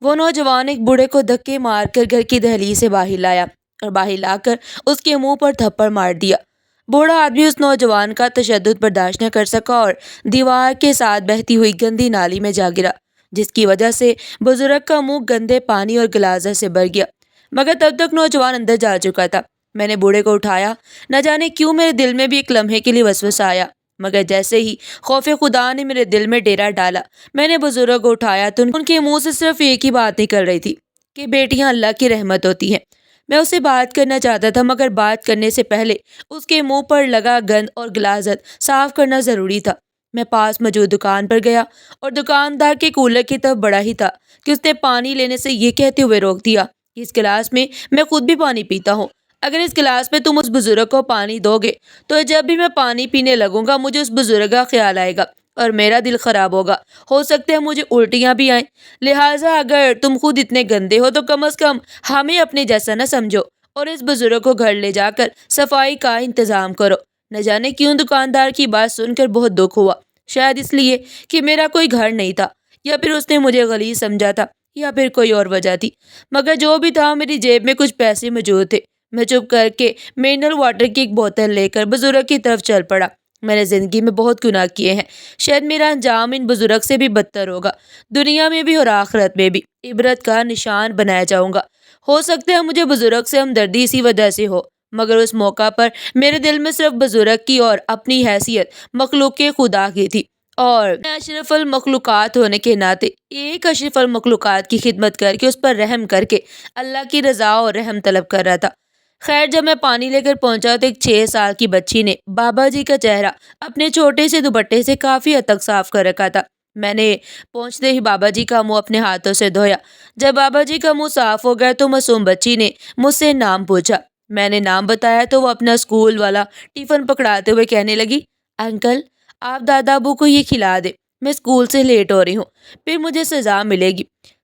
وہ نوجوان ایک بوڑھے کو دھکے مار کر گھر کی دہلیز سے باہر لایا اور باہر لا کر اس کے منہ پر تھپڑ مار دیا۔ بوڑھا آدمی اس نوجوان کا تشدد برداشت نہ کر سکا اور دیوار کے ساتھ بہتی ہوئی گندی نالی میں جا گرا، جس کی وجہ سے بزرگ کا منہ گندے پانی اور غلاظت سے بھر گیا، مگر تب تک نوجوان اندر جا چکا تھا۔ میں نے بوڑھے کو اٹھایا، نہ جانے کیوں میرے دل میں بھی ایک لمحے کے لیے وسوسہ آیا، مگر جیسے ہی خوف خدا نے میرے دل میں ڈیرا ڈالا، میں نے بزرگ کو اٹھایا تو ان کے منہ سے صرف ایک ہی بات نکل رہی تھی کہ بیٹیاں اللہ کی رحمت ہوتی ہیں۔ میں اسے بات کرنا چاہتا تھا، مگر بات کرنے سے پہلے اس کے منہ پر لگا گند اور غلاظت صاف کرنا ضروری تھا۔ میں پاس موجود دکان پر گیا اور دکاندار کے کولر کی طرف بڑھا ہی تھا کہ اس نے پانی لینے سے یہ کہتے ہوئے روک دیا کہ اس گلاس میں میں خود بھی پانی پیتا ہوں، اگر اس گلاس میں تم اس بزرگ کو پانی دو گے تو جب بھی میں پانی پینے لگوں گا مجھے اس بزرگ کا خیال آئے گا اور میرا دل خراب ہوگا، ہو سکتا ہے مجھے الٹیاں بھی آئیں، لہٰذا اگر تم خود اتنے گندے ہو تو کم از کم ہمیں اپنے جیسا نہ سمجھو اور اس بزرگ کو گھر لے جا کر صفائی کا انتظام کرو۔ نہ جانے کیوں دکاندار کی بات سن کر بہت دکھ ہوا، شاید اس لیے کہ میرا کوئی گھر نہیں تھا، یا پھر اس نے مجھے غلیظ سمجھا تھا، یا پھر کوئی اور وجہ تھی، مگر جو بھی تھا میری جیب میں کچھ پیسے موجود تھے۔ میں چپ کر کے منرل واٹر کی ایک بوتل لے کر بزرگ کی طرف چل پڑا۔ میں نے زندگی میں بہت گناہ کیے ہیں، شاید میرا انجام ان بزرگ سے بھی بدتر ہوگا، دنیا میں بھی اور آخرت میں بھی عبرت کا نشان بنایا جاؤں گا۔ ہو سکتا ہے مجھے بزرگ سے ہمدردی اسی وجہ سے ہو، مگر اس موقع پر میرے دل میں صرف بزرگ کی اور اپنی حیثیت مخلوق خدا کی تھی، اور میں اشرف المخلوقات ہونے کے ناطے ایک اشرف المخلوقات کی خدمت کر کے اس پر رحم کر کے اللہ کی رضا اور رحم طلب کر رہا تھا۔ خیر، جب میں پانی لے کر پہنچا تو ایک 6 سال کی بچی نے بابا جی کا چہرہ اپنے چھوٹے سے دوپٹے سے کافی حد تک صاف کر رکھا تھا۔ میں نے پہنچتے ہی بابا جی کا منہ اپنے ہاتھوں سے دھویا۔ جب بابا جی کا منہ صاف ہو گیا تو معصوم بچی نے مجھ سے نام پوچھا۔ میں نے نام بتایا تو وہ اپنا اسکول والا ٹفن پکڑاتے ہوئے کہنے لگی، انکل آپ دادا ابو کو یہ کھلا دیں، میں اسکول سے لیٹ ہو رہی ہوں، پھر مجھے سزا ملے گی۔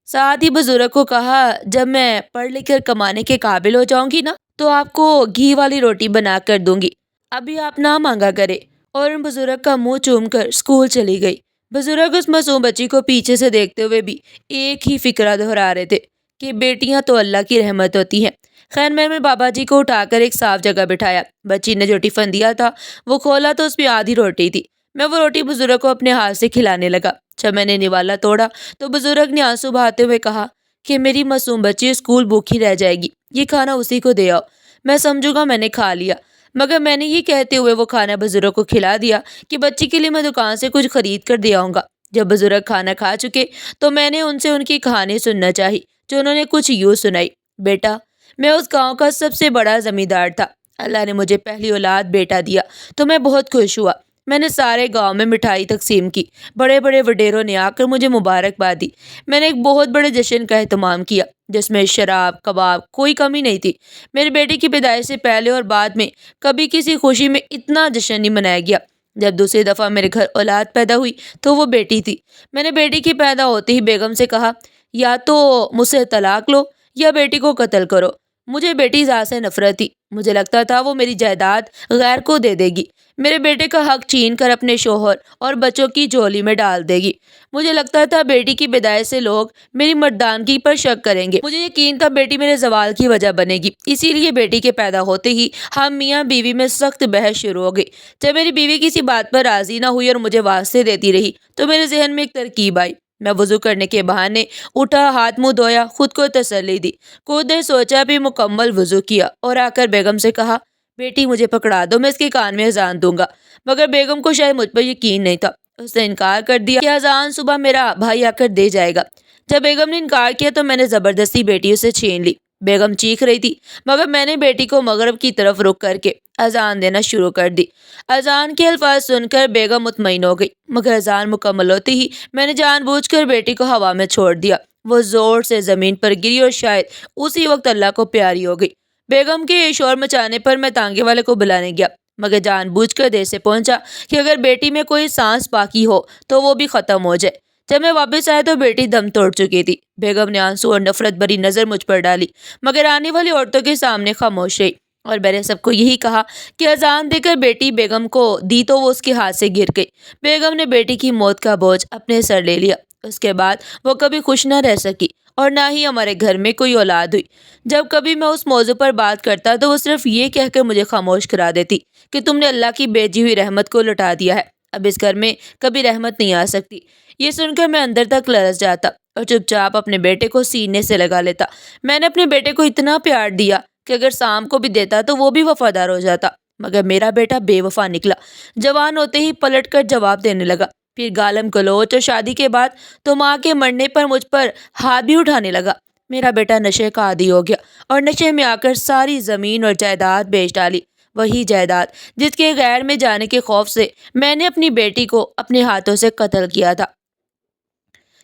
ساتھ ہی بزرگ کو کہا، جب میں پڑھ لکھ کر کمانے کے قابل ہو جاؤں گی نا تو آپ کو گھی والی روٹی بنا کر دوں گی، ابھی آپ نہ مانگا کرے۔ اور ان بزرگ کا منہ چوم کر اسکول چلی گئی۔ بزرگ اس معصوم بچی کو پیچھے سے دیکھتے ہوئے بھی ایک ہی فکرہ دہرا رہے تھے کہ بیٹیاں تو اللہ کی رحمت ہوتی ہیں۔ خیر، میں نے بابا جی کو اٹھا کر ایک صاف جگہ بٹھایا۔ بچی نے جو ٹفن دیا تھا وہ کھولا تو اس میں آدھی روٹی تھی۔ میں وہ روٹی بزرگ کو اپنے ہاتھ سے کھلانے لگا۔ جب میں نے نوالا توڑا تو بزرگ نے آنسو بہاتے ہوئے کہا کہ میری معصوم بچی اسکول بھوکی رہ جائے گی، یہ کھانا اسی کو دے آؤ، میں سمجھوں گا میں نے کھا لیا۔ مگر میں نے یہ کہتے ہوئے وہ کھانا بزرگ کو کھلا دیا کہ بچی کے لیے میں دکان سے کچھ خرید کر دے آؤں گا۔ جب بزرگ کھانا کھا چکے تو میں نے ان سے ان کی کہانی سننا چاہی، جو انہوں نے کچھ یوں سنائی، بیٹا میں اس گاؤں کا سب سے بڑا زمیندار تھا، اللہ نے مجھے پہلی اولاد بیٹا دیا تو میں بہت خوش ہوا۔ میں نے سارے گاؤں میں مٹھائی تقسیم کی، بڑے بڑے وڈیروں نے آ کر مجھے مبارکباد دی، میں نے ایک بہت بڑے جشن کا اہتمام کیا جس میں شراب کباب کوئی کمی نہیں تھی۔ میرے بیٹے کی پیدائش سے پہلے اور بعد میں کبھی کسی خوشی میں اتنا جشن نہیں منایا گیا۔ جب دوسری دفعہ میرے گھر اولاد پیدا ہوئی تو وہ بیٹی تھی۔ میں نے بیٹی کی پیدا ہوتے ہی بیگم سے کہا، یا تو مجھ سے طلاق لو یا بیٹی کو قتل کرو۔ مجھے بیٹی ذات سے نفرت تھی، مجھے لگتا تھا وہ میری جائیداد غیر کو دے دے گی، میرے بیٹے کا حق چھین کر اپنے شوہر اور بچوں کی جھولی میں ڈال دے گی۔ مجھے لگتا تھا بیٹی کی پیدائش سے لوگ میری مردانگی پر شک کریں گے، مجھے یقین تھا بیٹی میرے زوال کی وجہ بنے گی، اسی لیے بیٹی کے پیدا ہوتے ہی ہم میاں بیوی میں سخت بحث شروع ہو گئی۔ جب میری بیوی کسی بات پر راضی نہ ہوئی اور مجھے واسطے دیتی رہی تو میرے ذہن میں ایک ترکیب آئی۔ میں وضو کرنے کے بہانے اٹھا، ہاتھ منہ دھویا، خود کو تسلی دی، کچھ دیر سوچا، بھی مکمل وضو کیا اور آ کر بیگم سے کہا، بیٹی مجھے پکڑا دو، میں اس کے کان میں اذان دوں گا۔ مگر بیگم کو شاید مجھ پر یقین نہیں تھا، اس نے انکار کر دیا کہ اذان صبح میرا بھائی آ کر دے جائے گا۔ جب بیگم نے انکار کیا تو میں نے زبردستی بیٹی اسے چھین لی۔ بیگم چیخ رہی تھی، مگر میں نے بیٹی کو مغرب کی طرف رخ کر کے اذان دینا شروع کر دی۔ اذان کے الفاظ سن کر بیگم مطمئن ہو گئی، مگر اذان مکمل ہوتے ہی میں نے جان بوجھ کر بیٹی کو ہوا میں چھوڑ دیا۔ وہ زور سے زمین پر گری اور شاید اسی وقت اللہ کو پیاری ہو گئی۔ بیگم کے شور مچانے پر میں تانگے والے کو بلانے گیا، مگر جان بوجھ کر دیر سے پہنچا کہ اگر بیٹی میں کوئی سانس باقی ہو تو وہ بھی ختم ہو جائے۔ جب میں واپس آیا تو بیٹی دم توڑ چکی تھی۔ بیگم نے آنسو اور نفرت بھری نظر مجھ پر ڈالی، مگر آنے والی عورتوں کے سامنے خاموش رہی، اور میں نے سب کو یہی کہا کہ اذان دے کر بیٹی بیگم کو دی تو وہ اس کے ہاتھ سے گر گئی۔ بیگم نے بیٹی کی موت کا بوجھ اپنے سر لے لیا۔ اس کے بعد وہ کبھی خوش نہ رہ سکی اور نہ ہی ہمارے گھر میں کوئی اولاد ہوئی۔ جب کبھی میں اس موضوع پر بات کرتا تو وہ صرف یہ کہہ کر مجھے خاموش کرا دیتی کہ تم نے اللہ کی بھیجی ہوئی رحمت کو لٹا دیا ہے، اب اس گھر میں کبھی رحمت نہیں آ سکتی۔ یہ سن کر میں اندر تک لرز جاتا اور چپ چاپ اپنے بیٹے کو سینے سے لگا لیتا۔ میں نے اپنے بیٹے کو اتنا پیار دیا کہ اگر سام کو بھی دیتا تو وہ بھی وفادار ہو جاتا، مگر میرا بیٹا بے وفا نکلا۔ جوان ہوتے ہی پلٹ کر جواب دینے لگا، پھر گالم گلوچ اور شادی کے بعد تو ماں کے مرنے پر مجھ پر ہاتھ بھی اٹھانے لگا۔ میرا بیٹا نشے کا عادی ہو گیا اور نشے میں آ کر ساری زمین اور جائیداد بیچ ڈالی، وہی جائیداد جس کے غیر میں جانے کے خوف سے میں نے اپنی بیٹی کو اپنے ہاتھوں سے قتل کیا تھا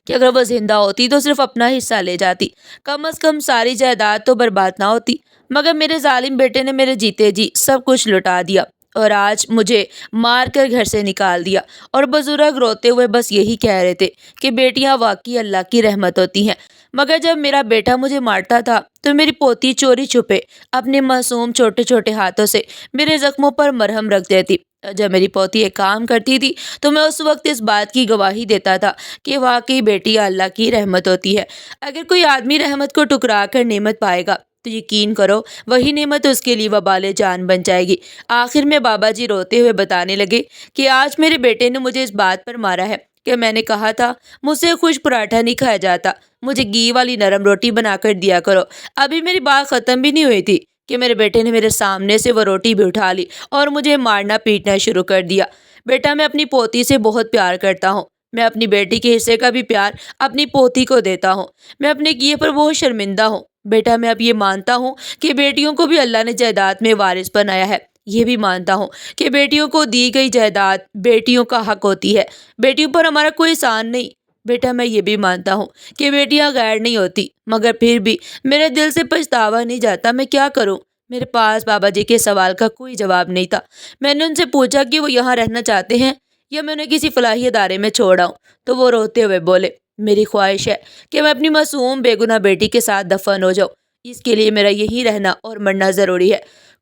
کہ اگر وہ زندہ ہوتی تو صرف اپنا حصہ لے جاتی، کم از کم ساری جائیداد تو برباد نہ ہوتی۔ مگر میرے ظالم بیٹے نے میرے جیتے جی سب کچھ لٹا دیا اور آج مجھے مار کر گھر سے نکال دیا۔ اور بزرگ روتے ہوئے بس یہی کہہ رہے تھے کہ بیٹیاں واقعی اللہ کی رحمت ہوتی ہیں۔ مگر جب میرا بیٹا مجھے مارتا تھا تو میری پوتی چوری چھپے اپنے معصوم چھوٹے چھوٹے ہاتھوں سے میرے زخموں پر مرہم رکھ دیتی۔ جب میری پوتی ایک کام کرتی تھی تو میں اس وقت اس بات کی گواہی دیتا تھا کہ واقعی بیٹی اللہ کی رحمت ہوتی ہے۔ اگر کوئی آدمی رحمت کو ٹکرا کر نعمت پائے گا تو یقین کرو وہی نعمت اس کے لیے وبال جان بن جائے گی۔ آخر میں بابا جی روتے ہوئے بتانے لگے کہ آج میرے بیٹے نے مجھے اس بات پر مارا ہے کہ میں نے کہا تھا مجھ سے خشک پراٹھا نہیں کھایا جاتا، مجھے گھی والی نرم روٹی بنا کر دیا کرو۔ ابھی میری بات ختم بھی نہیں ہوئی تھی کہ میرے بیٹے نے میرے سامنے سے وہ روٹی بھی اٹھا لی اور مجھے مارنا پیٹنا شروع کر دیا۔ بیٹا میں اپنی پوتی سے بہت پیار کرتا ہوں، میں اپنی بیٹی کے حصے کا بھی پیار اپنی پوتی کو دیتا ہوں، میں اپنے کیے پر بہت شرمندہ ہوں۔ بیٹا میں اب یہ مانتا ہوں کہ بیٹیوں کو بھی اللہ نے جائیداد میں وارث بنایا ہے، یہ بھی مانتا ہوں کہ بیٹیوں کو دی گئی جائیداد بیٹیوں کا حق ہوتی ہے، بیٹیوں پر ہمارا کوئی احسان نہیں۔ بیٹا میں یہ بھی مانتا ہوں کہ بیٹیاں غیر نہیں ہوتی، مگر پھر بھی میرے دل سے پچھتاوا نہیں جاتا، میں کیا کروں؟ میرے پاس بابا جی کے سوال کا کوئی جواب نہیں تھا۔ میں نے ان سے پوچھا کہ وہ یہاں رہنا چاہتے ہیں یا میں انہیں کسی فلاحی ادارے میں چھوڑ آؤں، تو وہ روتے ہوئے بولے، میری خواہش ہے کہ میں اپنی معصوم بے گناہ بیٹی کے ساتھ دفن ہو جاؤں، اس کے لیے میرا یہی رہنا اور مرنا ضروری ہے۔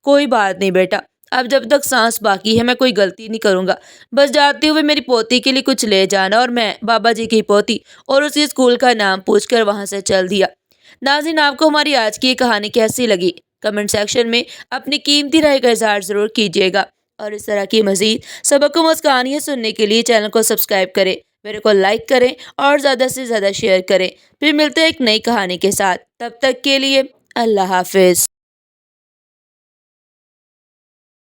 کوئی بات نہیں بیٹا، اب جب تک سانس باقی ہے میں کوئی غلطی نہیں کروں گا، بس جاتے ہوئے میری پوتی کے لیے کچھ لے جانا۔ اور میں بابا جی کی پوتی اور اس کے اسکول کا نام پوچھ کر وہاں سے چل دیا۔ ناظرین، آپ کو ہماری آج کی یہ کہانی کیسی لگی؟ کمنٹ سیکشن میں اپنی قیمتی رائے کا اظہار ضرور کیجیے گا، اور اس طرح کی مزید سبق آموز کہانیاں سننے کے لیے چینل کو سبسکرائب کریں، میرے کو لائک کریں اور زیادہ سے زیادہ شیئر کریں۔ پھر ملتے ہیں ایک نئی کہانی کے ساتھ، تب تک کے لیے اللہ حافظ۔